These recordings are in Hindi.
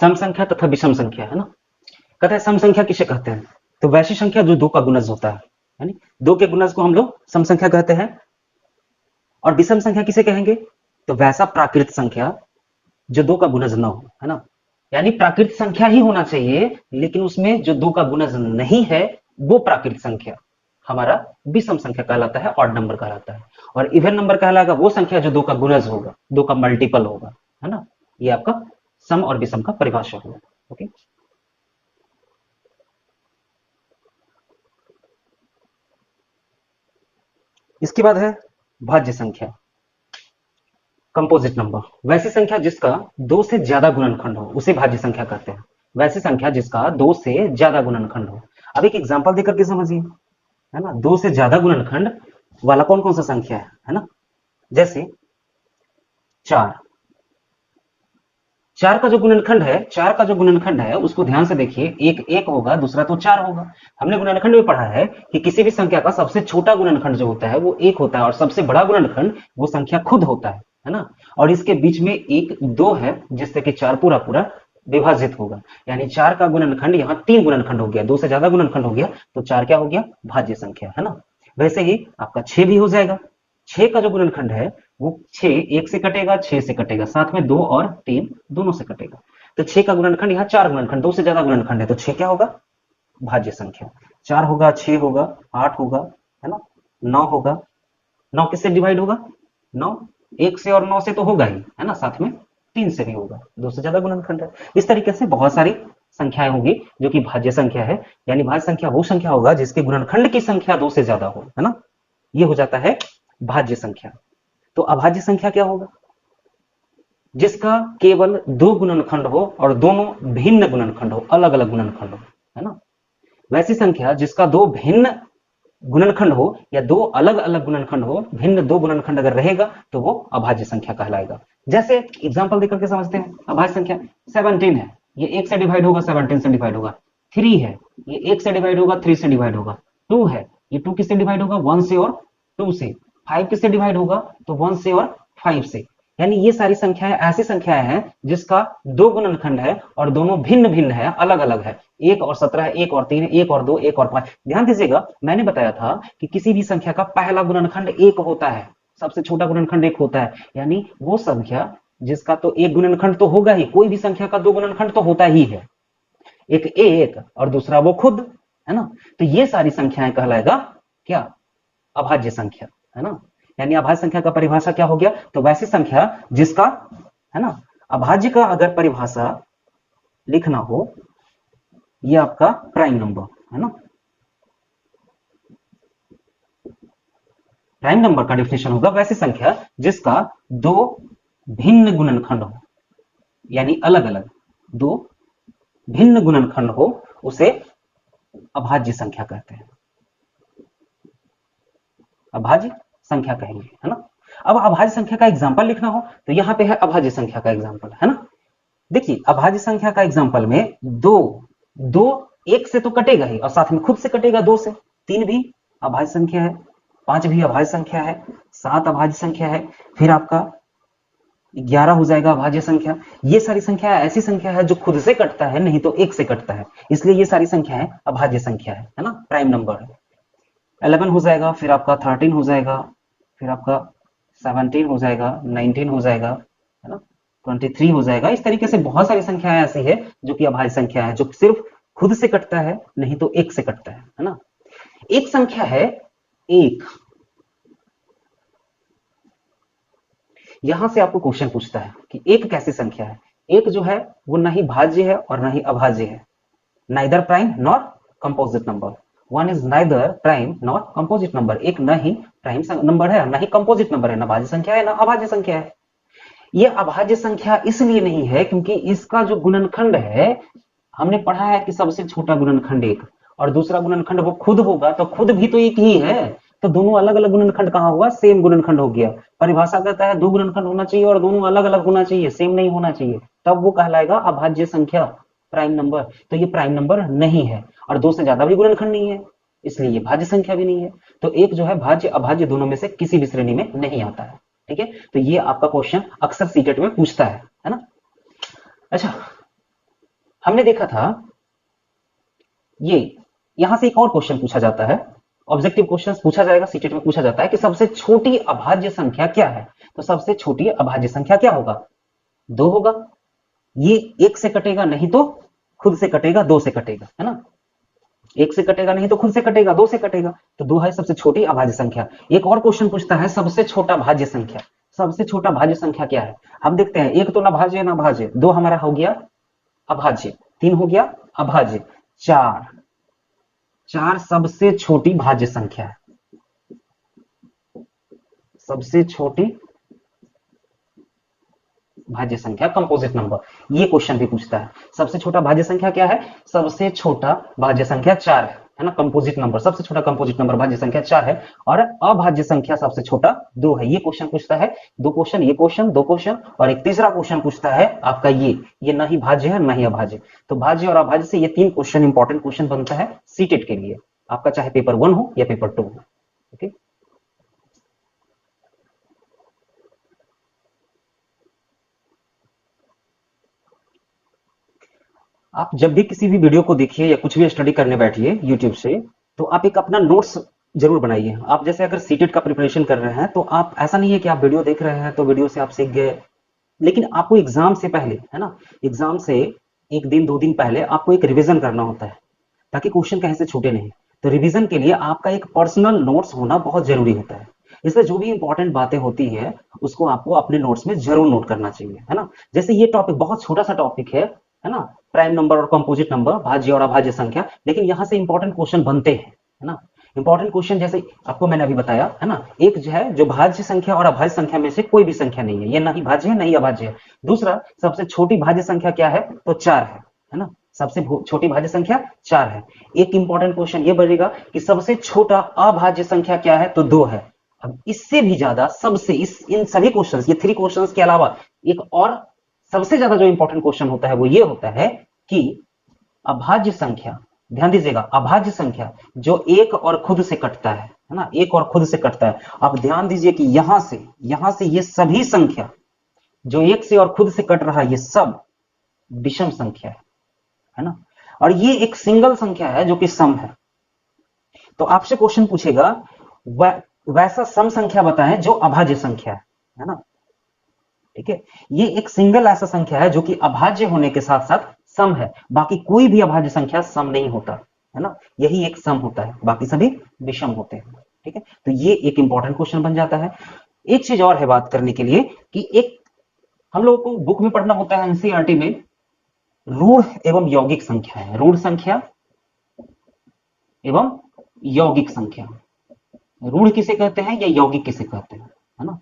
सम संख्या तथा विषम संख्या, है ना। कहते हैं सम संख्या किसे कहते हैं, तो वैसी संख्या जो दो का गुणज होता है, यानी दो के गुणज को हम लोग सम संख्या कहते हैं। और विषम संख्या किसे कहेंगे, तो वैसा प्राकृत संख्या जो दो का गुणज न हो, है ना। यानी प्राकृत संख्या ही होना चाहिए, लेकिन उसमें जो दो का गुणज नहीं है वो प्राकृत संख्या हमारा विषम संख्या कहलाता है, ऑड नंबर कहलाता है। और इवन नंबर कहलाएगा वो संख्या जो दो का गुणज होगा, दो का मल्टीपल होगा, है ना। ये आपका सम और विषम का परिभाषा होगा। ओके, इसके बाद है भाज्य संख्या, कंपोजिट नंबर। वैसी संख्या जिसका दो से ज्यादा गुणनखंड हो उसे भाज्य संख्या कहते हैं। वैसी संख्या जिसका दो से ज्यादा गुणनखंड हो। अब एक एग्जांपल देकर के समझिए, है ना। दो से ज्यादा गुणनखंड वाला कौन कौन सा संख्या है ना। जैसे चार, चार का जो गुणनखंड है उसको ध्यान से देखिए, एक एक होगा, दूसरा तो चार होगा। हमने गुणनखंड में पढ़ा है कि किसी भी संख्या का सबसे छोटा गुणनखंड जो होता है वो एक होता है, और सबसे बड़ा गुणनखंड वो संख्या खुद होता है ना। और इसके बीच में एक दो है जिससे कि चार पूरा पूरा विभाजित होगा। यानी चार का गुणनखंड यहाँ तीन गुणनखंड हो गया, दो से ज्यादा गुणनखंड हो गया, तो चार क्या हो गया, भाज्य संख्या, है ना। वैसे ही आपका छह भी हो जाएगा। छह का जो गुणनखंड है वो छह एक से कटेगा, छह से कटेगा, साथ में दो और तीन दोनों से कटेगा। तो छह का गुणनखंड यहाँ चार गुणनखंड, दो से ज्यादा गुणनखंड है, तो छह क्या होगा, भाज्य संख्या। चार होगा, छह होगा, आठ होगा, है ना, नौ होगा। नौ किससे डिवाइड होगा, नौ एक से और नौ से तो होगा ही, है ना, साथ में तीन से भी होगा, दो से ज्यादा गुणनखंड है। इस तरीके से बहुत सारी संख्याएं होंगी जो कि भाज्य संख्या है। यानी भाज्य संख्या वो संख्या होगा जिसके गुणनखंड की संख्या दो से ज्यादा हो, है ना। ये हो जाता है भाज्य संख्या। तो अभाज्य संख्या क्या होगा, जिसका केवल दो गुणनखंड हो और दोनों भिन्न गुणनखंड हो, अलग अलग गुणनखंड हो, है ना। वैसी संख्या जिसका दो भिन्न गुणनखंड हो या दो अलग अलग गुणनखंड हो, भिन्न दो गुणनखंड अगर रहेगा तो वो अभाज्य संख्या कहलाएगा। जैसे एग्जांपल देकर के समझते हैं। अभाज्य संख्या 17 है, ये एक से डिवाइड होगा, 17 से डिवाइड होगा। 3 है, ये एक से डिवाइड होगा, 3 से डिवाइड होगा। 2 है, ये 2 किससे डिवाइड होगा, 1 से और 2 से। 5 किससे डिवाइड होगा, तो 1 से और 5 से। यानी ये सारी संख्याएं ऐसी संख्याएं हैं जिसका दो गुणनखंड है और दोनों भिन्न भिन्न है, अलग अलग है। एक और 17 है, एक और 3 है, एक और 2, एक और 5। ध्यान दीजिएगा, मैंने बताया था कि किसी भी संख्या का पहला गुणनखंड एक होता है, सबसे छोटा गुणनखंड एक होता है। यानी वो संख्या जिसका तो एक गुणनखंड तो होगा ही, कोई भी संख्या का दो गुणनखंड तो होता ही है, एक और दूसरा वो खुद, है ना। तो ये सारी संख्याएं कहलाएगा क्या, अभाज्य संख्या, है ना। यानी अभाज्य संख्या का परिभाषा क्या हो गया, तो वैसी संख्या जिसका, है ना, अभाज्य का अगर परिभाषा लिखना हो, ये आपका प्राइम नंबर, है ना। प्राइम नंबर का डेफिनेशन होगा वैसी संख्या जिसका दो भिन्न गुणनखंड हो, यानी अलग अलग दो भिन्न गुणनखंड हो, उसे अभाज्य संख्या कहते हैं, अभाज्य संख्या कहेंगे, है ना। अब अभाज्य संख्या का एग्जांपल लिखना हो तो यहां पे है अभाज्य संख्या का एग्जांपल, है ना। देखिए अभाज्य संख्या का एग्जांपल में दो दो एक से तो कटेगा ही और साथ में खुद से कटेगा दो से। तीन भी अभाज्य संख्या है, पांच भी अभाज्य संख्या है, सात अभाज्य संख्या है, फिर आपका 11 हो जाएगा अभाज्य संख्या। ये सारी संख्या ऐसी संख्या है जो खुद से कटता है, नहीं तो एक से कटता है, इसलिए ये सारी संख्याएं अभाज्य संख्या है ना, प्राइम नंबर है। 11 हो जाएगा, फिर आपका 13 हो जाएगा, फिर आपका 17 हो जाएगा, 19 हो जाएगा, है ना, 23 हो जाएगा। इस तरीके से बहुत सारी संख्याएं ऐसी है जो कि अभाज्य संख्या है, जो सिर्फ खुद से कटता है, नहीं तो एक से कटता है ना। एक संख्या है एक, यहां से आपको क्वेश्चन पूछता है कि एक कैसी संख्या है। एक जो है वो ना ही भाज्य है और ना ही अभाज्य है, neither prime nor composite number. One is neither prime nor composite number. एक ना ही प्राइम नंबर है ना ही कंपोजिट नंबर है, ना भाज्य संख्या है ना अभाज्य संख्या है। ये अभाज्य संख्या इसलिए नहीं है क्योंकि इसका जो गुणनखंड है, हमने पढ़ा है कि सबसे छोटा गुणनखंड एक और दूसरा गुणनखंड वो खुद होगा, तो खुद भी तो एक ही है, तो दोनों अलग अलग गुणनखंड कहां हुआ, सेम गुणनखंड हो गया। परिभाषा कहता है दो गुणनखंड होना चाहिए और दोनों अलग अलग होना चाहिए, सेम नहीं होना चाहिए, तब वो कहलाएगा अभाज्य संख्या, प्राइम नंबर। तो ये प्राइम नंबर नहीं है और दो से ज्यादा भी गुणनखंड नहीं है, इसलिए ये भाज्य संख्या भी नहीं है। तो एक जो है भाज्य अभाज्य दोनों में से किसी भी श्रेणी में नहीं आता है, ठीक है। तो ये आपका क्वेश्चन अक्सर सीटेट में पूछता है ना। अच्छा, हमने देखा था ये, यहां से एक और क्वेश्चन पूछा जाता है, ऑब्जेक्टिव क्वेश्चन पूछा जाएगा, सीटेट में पूछा जाता है कि सबसे छोटी अभाज्य संख्या क्या है। तो सबसे छोटी अभाज्य संख्या क्या होगा? 2 होगा। ये 1 से कटेगा, नहीं तो खुद से कटेगा, 2 से कटेगा, है ना। 1 से कटेगा, नहीं तो खुद से कटेगा, 2 से कटेगा। तो 2 है सबसे छोटी अभाज्य संख्या। एक और क्वेश्चन पूछता है सबसे छोटा भाज्य संख्या। सबसे छोटा भाज्य संख्या क्या है? हम देखते हैं, एक तो ना भाज्य ना भाज्य, 2 हमारा हो गया अभाज्य, 3 हो गया अभाज्य, 4, 4 सबसे छोटी भाज्य संख्या है। सबसे छोटी भाज्य संख्या, कंपोजिट नंबर। ये क्वेश्चन भी पूछता है सबसे छोटा भाज्य संख्या क्या है? सबसे छोटा भाज्य संख्या 4 है ना, कंपोजिट नंबर। सबसे छोटा कंपोजिट नंबर भाज्य संख्या 4 है और अभाज्य संख्या सबसे छोटा 2 है। ये क्वेश्चन पूछता है, 2 क्वेश्चन, ये क्वेश्चन, 2 क्वेश्चन, और एक तीसरा क्वेश्चन पूछता है आपका ये ना ही भाज्य है ना ही अभाज्य। तो भाज्य और अभाज्य से ये 3 क्वेश्चन इंपॉर्टेंट क्वेश्चन बनता है सीटेट के लिए, आपका चाहे पेपर 1 हो या पेपर 2 हो। ओके, आप जब भी किसी भी वीडियो को देखिए या कुछ भी स्टडी करने बैठिए यूट्यूब से, तो आप एक अपना नोट्स जरूर बनाइए। आप जैसे अगर सीटेट का प्रिपरेशन कर रहे हैं तो आप, ऐसा नहीं है कि आप वीडियो देख रहे हैं तो वीडियो से आप सीख गए, लेकिन आपको एग्जाम से पहले, है ना, एग्जाम से 1 दिन 2 दिन पहले आपको एक रिवीजन करना होता है ताकि क्वेश्चन कहीं से छूटे नहीं। तो रिवीजन के लिए आपका एक पर्सनल नोट्स होना बहुत जरूरी होता है। इसलिए जो भी इंपॉर्टेंट बातें होती है उसको आपको अपने नोट्स में जरूर नोट करना चाहिए, है ना। जैसे ये टॉपिक बहुत छोटा सा टॉपिक है ना, प्राइम नंबर और कंपोजिट नंबर, भाज्य और अभाज्य संख्या, लेकिन यहाँ से इंपॉर्टेंट क्वेश्चन बनते हैं, है ना। इंपॉर्टेंट क्वेश्चन जैसे आपको मैंने अभी बताया, है ना, एक जो है जो भाज्य संख्या और अभाज्य संख्या में से कोई भी संख्या नहीं है, ये ना ही भाज्य है ना ही अभाज्य है। दूसरा, सबसे छोटी भाज्य संख्या क्या है? तो 4 है ना। सबसे छोटी भाज्य संख्या 4 है। एक इंपॉर्टेंट क्वेश्चन ये बनेगा कि सबसे छोटा अभाज्य संख्या क्या है? तो 2 है। अब इससे भी ज्यादा, सबसे इन सभी क्वेश्चंस, ये 3 क्वेश्चंस के अलावा एक और सबसे ज्यादा जो इंपॉर्टेंट क्वेश्चन होता है वो ये होता है कि अभाज्य संख्या, ध्यान दीजिएगा, अभाज्य संख्या जो एक और खुद से कटता है ना, एक और खुद से कटता है। आप ध्यान दीजिए कि यहां से ये सभी संख्या जो एक से और खुद से कट रहा है, ये सब विषम संख्या है ना। और ये एक सिंगल संख्या है जो कि सम है। तो आपसे क्वेश्चन पूछेगा वैसा सम संख्या बताएं जो अभाज्य संख्या है ना। ठीक है, ये एक सिंगल ऐसा संख्या है जो कि अभाज्य होने के साथ साथ सम है। बाकी कोई भी अभाज्य संख्या सम नहीं होता, है ना, यही एक सम होता है, बाकी सभी विषम होते हैं। ठीक है, तो ये एक इंपॉर्टेंट क्वेश्चन बन जाता है। एक चीज और है बात करने के लिए कि एक हम लोगों को बुक में पढ़ना होता है एनसीईआरटी में, रूढ़ एवं यौगिक संख्या है। रूढ़ संख्या एवं यौगिक संख्या, रूढ़ किसे कहते हैं या यौगिक किसे कहते हैं, है ना।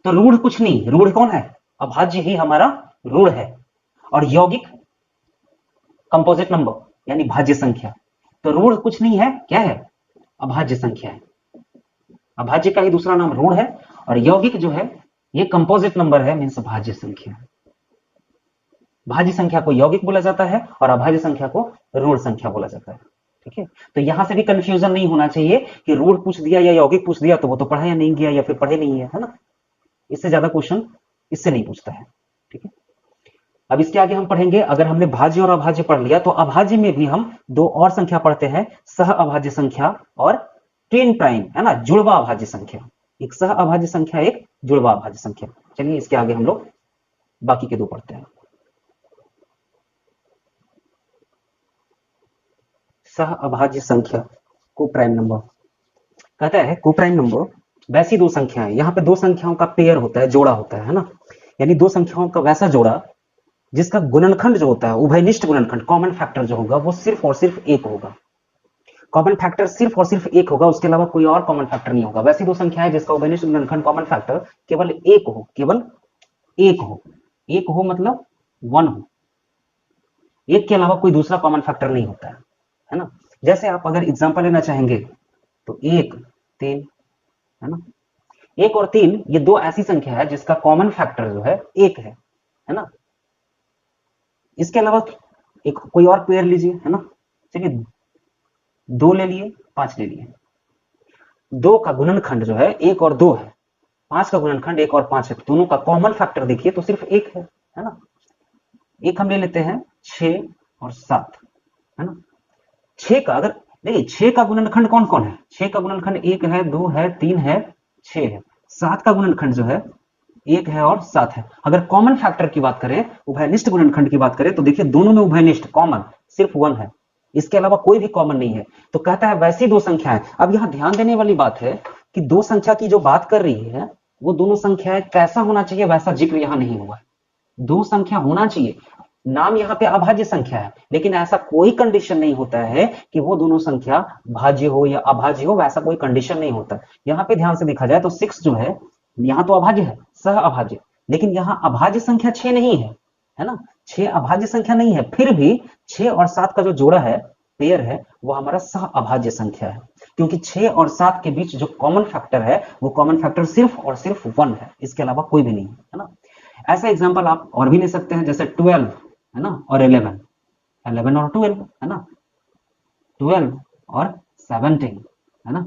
तो रूढ़ कुछ नहीं, रूढ़ कौन है? अभाज्य ही हमारा रूढ़ है। और यौगिक कंपोजिट नंबर यानी भाज्य संख्या। तो रूढ़ कुछ नहीं है, क्या है? अभाज्य संख्या है। अभाज्य का ही दूसरा नाम रूढ़ है, और यौगिक जो है ये कंपोजिट नंबर है, मीन्स भाज्य संख्या। भाज्य संख्या को यौगिक बोला जाता है और अभाज्य संख्या को रूढ़ संख्या बोला जाता है। ठीक है, तो यहां से भी कंफ्यूजन नहीं होना चाहिए कि रूढ़ पूछ दिया या यौगिक पूछ दिया तो वो तो पढ़ाया नहीं गया या फिर पढ़े नहीं है ना। इससे ज्यादा क्वेश्चन इससे नहीं पूछता है। ठीक है, अब इसके आगे हम पढ़ेंगे, अगर हमने भाज्य और अभाज्य पढ़ लिया तो अभाज्य में भी हम 2 और संख्या पढ़ते हैं, सह अभाज्य संख्या और ट्विन प्राइम, है ना, जुड़वा अभाज्य संख्या। एक सह अभाज्य संख्या, एक जुड़वा अभाज्य संख्या। चलिए इसके आगे हम लोग बाकी के 2 पढ़ते हैं। सह अभाज्य संख्या, को प्राइम नंबर कहता है। को प्राइम नंबर वैसी 2 संख्याएं, यहां पे 2 संख्याओं का पेयर होता है, जोड़ा होता है ना, यानी 2 संख्याओं का वैसा जोड़ा जिसका गुणनखंड जो होता है, उभयनिष्ठ गुणनखंड, कॉमन फैक्टर जो होगा वो सिर्फ और सिर्फ 1 होगा। कॉमन फैक्टर सिर्फ और सिर्फ 1 होगा, उसके अलावा कोई और कॉमन फैक्टर नहीं होगा। वैसी 2 संख्याएं जिसका उभयनिष्ठ गुणनखंड कॉमन फैक्टर केवल 1 हो, केवल 1 हो। 1 हो मतलब 1 हो, 1 के अलावा कोई दूसरा कॉमन फैक्टर नहीं होता है ना। जैसे आप अगर एग्जांपल लेना चाहेंगे तो 1 3, है ना, 1 और 3 ये 2 ऐसी संख्या है जिसका कॉमन फैक्टर जो है 1 है ना। इसके अलावा एक कोई और पेयर लीजिए, है ना, चलिए 2 ले लिए, 5 ले लिए। 2 का गुणनखंड जो है 1 और 2 है, 5 का गुणनखंड 1 और 5 है, दोनों का कॉमन फैक्टर देखिए तो सिर्फ 1 है ना। एक हम ले लेते हैं 6 और 7, है ना। 6 का अगर देखिए 6 का गुणनखंड कौन कौन है, 6 का गुणनखंड 1 है, 2 है, 3 है, 6 है। 7 का गुणनखंड जो है 1 है और 7 है। अगर कॉमन फैक्टर की बात करें, उभयनिष्ठ गुणनखंड की बात करें, तो देखिए दोनों में उभयनिष्ठ कॉमन सिर्फ 1 है, इसके अलावा कोई भी कॉमन नहीं है। तो कहता है वैसी दो संख्याएं। अब यहां ध्यान देने वाली बात है कि दो संख्या की जो बात कर रही है वो दोनों संख्याएं कैसा होना चाहिए वैसा जिक्र यहां नहीं हुआ है। दो संख्या होना चाहिए, नाम यहाँ पे अभाज्य संख्या है, लेकिन ऐसा कोई कंडीशन नहीं होता है कि वो दोनों संख्या भाज्य हो या अभाज्य हो, वैसा कोई कंडीशन नहीं होता। यहाँ पे ध्यान से देखा जाए तो 6 जो है यहाँ तो अभाज्य है, सह अभाज्य, लेकिन यहाँ अभाज्य संख्या 6 नहीं है ना। 6 अभाज्य संख्या नहीं है, फिर भी 6 और 7 का जो जोड़ा है, पेयर है, वो हमारा सह अभाज्य संख्या है, क्योंकि 6 और 7 के बीच जो कॉमन फैक्टर है वो कॉमन फैक्टर सिर्फ और सिर्फ 1 है, इसके अलावा कोई भी नहीं है ना। ऐसा एग्जांपल आप और भी ले सकते हैं, जैसे 12 है ना और 11, 11 और 12 है ना, 12 और 17 है ना।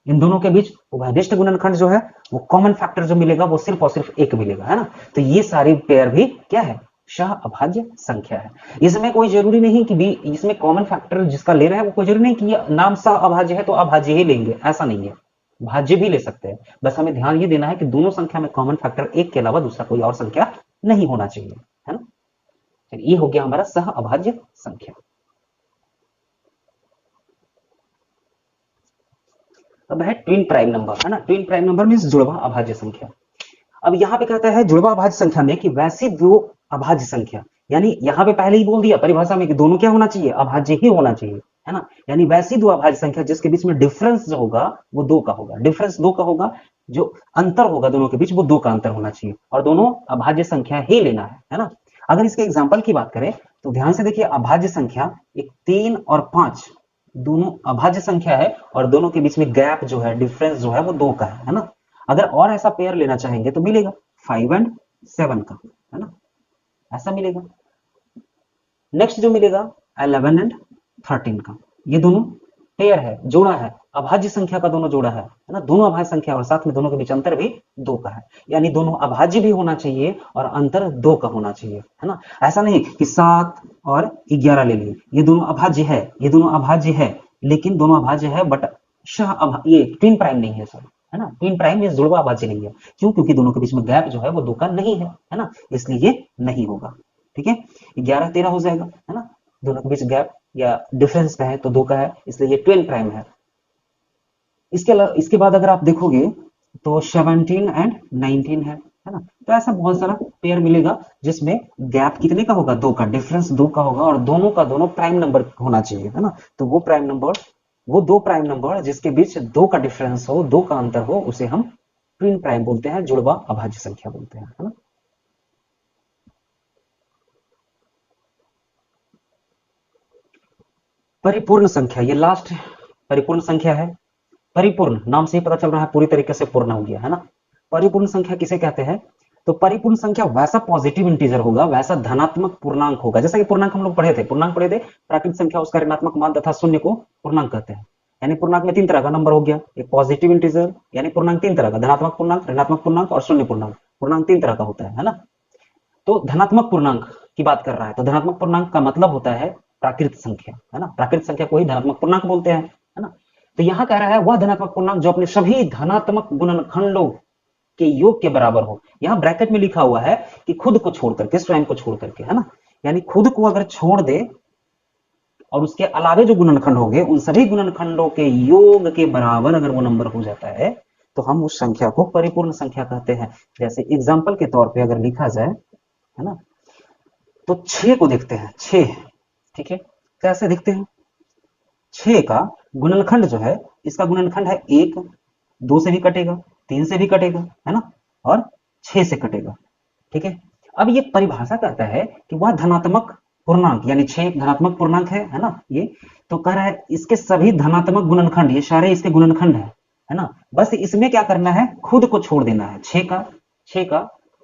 इन दोनों के बीच उभयनिष्ठ गुणनखंड जो है वो कॉमन फैक्टर जो मिलेगा वो सिर्फ और सिर्फ 1 मिलेगा, है ना। तो ये सारी पेयर भी क्या है, सह अभाज्य संख्या है। इसमें कोई जरूरी नहीं कि भी इसमें कॉमन फैक्टर जिसका ले रहे हैं वो कोई जरूरी नहीं कि ये नाम सह अभाज्य है तो अभाज्य ही लेंगे, ऐसा नहीं है, भाज्य भी ले सकते हैं। बस हमें ध्यान ये देना है कि दोनों संख्या में कॉमन फैक्टर 1 के अलावा दूसरा कोई और संख्या नहीं होना चाहिए, है ना। ये हो गया हमारा सह अभाज्य संख्या। अब है ट्विन प्राइम नंबर, है ना। ट्विन प्राइम नंबर मींस जुड़वा अभाज्य संख्या। अब यहाँ पे कहता है जुड़वा अभाज्य संख्या में कि वैसी दो अभाज्य संख्या, यानी यहाँ पे पहले ही बोल दिया परिभाषा में कि दोनों क्या होना चाहिए, अभाज्य ही होना चाहिए, है ना। यानी वैसी दो अभाज्य संख्या जिसके बीच में डिफरेंस जो होगा वो 2 का होगा, डिफरेंस 2 का होगा, जो अंतर होगा दोनों के बीच वो 2 का अंतर होना चाहिए, और दोनों अभाज्य संख्या ही लेना है ना। अगर इसके एग्जाम्पल की बात करें तो ध्यान से देखिए, अभाज्य संख्या एक 3 और 5 दोनों अभाज्य संख्या है, और दोनों के बीच में गैप जो है, डिफरेंस जो है वो 2 का है ना। अगर और ऐसा पेयर लेना चाहेंगे तो मिलेगा 5 एंड 7 का, है ना, ऐसा मिलेगा। नेक्स्ट जो मिलेगा 11 एंड 13 का, ये दोनों पेयर है, जोड़ा है, अभाज्य संख्या का दोनों जोड़ा है ना। दोनों अभाज्य संख्या और साथ में दोनों के बीच अंतर भी 2 का है, यानी दोनों अभाज्य भी होना चाहिए और अंतर 2 का होना चाहिए, है ना। ऐसा नहीं कि 7 और 11 ले लिए, ये दोनों अभाज्य है, ये दोनों अभाज्य है, लेकिन दोनों अभाज्य है बट ये ट्विन प्राइम नहीं है सर, है ना। ट्विन प्राइम में जुड़वा अभाज्य नहीं है, क्यों, क्योंकि दोनों के बीच में गैप जो है वो 2 का नहीं है ना, इसलिए ये नहीं होगा। ठीक है, 11 13 हो जाएगा, है ना, दोनों के बीच गैप या डिफरेंस का है तो 2 का है, इसलिए ये ट्विन प्राइम है। इसके बाद अगर आप देखोगे तो 17 एंड 19 है ना। तो ऐसा बहुत सारा पेयर मिलेगा जिसमें गैप कितने का होगा, 2 का, डिफरेंस 2 का होगा, और दोनों का दोनों प्राइम नंबर होना चाहिए, है ना। तो वो प्राइम नंबर, वो दो प्राइम नंबर जिसके बीच 2 का डिफरेंस हो, 2 का अंतर हो, उसे हम ट्विन प्राइम बोलते हैं, जुड़वा अभाज्य संख्या बोलते हैं, है ना। परिपूर्ण संख्या, ये लास्ट परिपूर्ण संख्या है। परिपूर्ण नाम से ही पता चल रहा है पूरी तरीके से पूर्ण हो गया, है ना। परिपूर्ण संख्या किसे कहते हैं, तो परिपूर्ण संख्या वैसा पॉजिटिव इंटीजर होगा, वैसा धनात्मक पूर्णांक होगा, जैसा कि पूर्णांक हम लोग पढ़े थे, पूर्णांक पढ़े थे, प्राकृत संख्या उसका ऋणात्मक मान तथा शून्य को पूर्णांक कहते हैं। यानी पूर्णांक में 3 तरह का नंबर हो गया, एक पॉजिटिव इंटीजर, यानी पूर्णांक 3 तरह का, धनात्मक पूर्णांक, ऋणात्मक पूर्णांक और शून्य पूर्णांक, पूर्णांक 3 तरह का होता है ना। तो धनात्मक पूर्णांक की बात कर रहा है, तो धनात्मक पूर्णांक का मतलब होता है प्राकृत संख्या, है ना। प्राकृत संख्या को ही धनात्मक पूर्णांक बोलते हैं, है ना। तो यहां कह रहा है वह धनात्मक पूर्णांक जो अपने सभी धनात्मक गुणनखंडों के योग के बराबर हो। यहां ब्रैकेट में लिखा हुआ है कि खुद को छोड़ करके, स्वयं को छोड़ करके, है ना, यानी खुद को अगर छोड़ दे और उसके अलावे जो गुणनखंड होंगे उन सभी गुणनखंडों के योग के बराबर अगर वो नंबर हो जाता है तो हम उस संख्या को परिपूर्ण संख्या कहते हैं। जैसे एग्जाम्पल के तौर पे अगर लिखा जाए, है ना, तो 6 को देखते हैं, 6, ठीक है, कैसे दिखते हैं। 6 का गुणनखंड जो है, इसका गुणनखंड है 1, 2 से भी कटेगा, 3 से भी कटेगा, है ना, और 6 से कटेगा, ठीक है। अब ये परिभाषा कहता है कि वह धनात्मक पूर्णांक, यानी 6 एक धनात्मक पूर्णांक है ना। ये तो कह रहा है इसके सभी धनात्मक गुणनखंड, ये सारे इसके गुणनखंड है ना। बस इसमें क्या करना है, खुद को छोड़ देना है। 6 का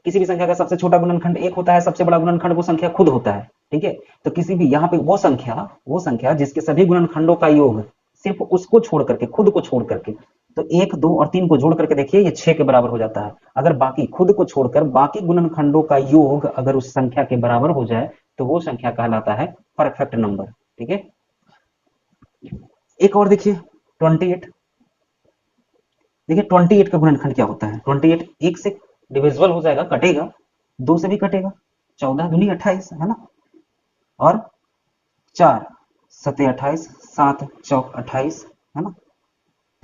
किसी भी संख्या का सबसे छोटा गुणनखंड 1 होता है, सबसे बड़ा गुणनखंड वो संख्या खुद होता है, ठीक है। तो किसी भी यहाँ पे वो संख्या जिसके सभी गुणनखंडों का योग सिर्फ उसको छोड़ करके, खुद को छोड़ करके, तो 1, 2 और 3 को जोड़ करके देखिए ये 6 के बराबर हो जाता है। अगर बाकी खुद को छोड़कर बाकी गुणनखंडों का योग अगर उस संख्या के बराबर हो जाए तो वो संख्या कहलाता है परफेक्ट नंबर। ठीक है, एक और देखिए 28। देखिए 28 का गुणनखंड क्या होता है। 28 एक से डिविजिबल हो जाएगा, कटेगा, दो से भी कटेगा, 14 दूनी 28 है ना, और 4 सते 28, 7 चौक 28 है ना,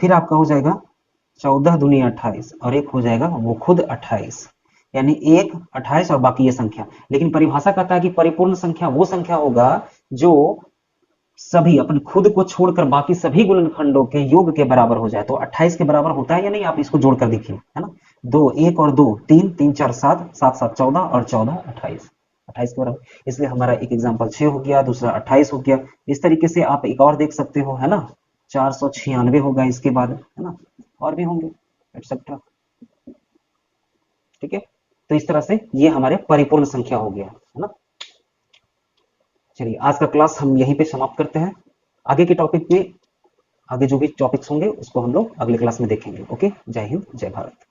फिर आपका हो जाएगा 14 दूनी 28 और एक हो जाएगा वो खुद 28, यानी एक 28 और बाकी ये संख्या। लेकिन परिभाषा कहता है कि परिपूर्ण संख्या वो संख्या होगा जो सभी अपन खुद को छोड़कर बाकी सभी गुणनखंडों के योग के बराबर हो जाए। तो 28 के बराबर होता है या नहीं, आप इसको जोड़कर देखिए, है ना, दो, एक और दो, तीन, तीन चार सात, सात सात 14 और 14 28, 28 के बराबर। इसलिए हमारा एक एग्जाम्पल 6 हो गया, दूसरा 28 हो गया। इस तरीके से आप एक और देख सकते हो, है ना, 496 होगा इसके बाद, है ना, और भी होंगे एटसेट्रा। ठीक है, तो इस तरह से ये हमारे परिपूर्ण संख्या हो गया, है ना। चलिए आज का क्लास हम यहीं पे समाप्त करते हैं। आगे के टॉपिक में, आगे जो भी टॉपिक्स होंगे उसको हम लोग अगले क्लास में देखेंगे। ओके, जय हिंद, जय भारत।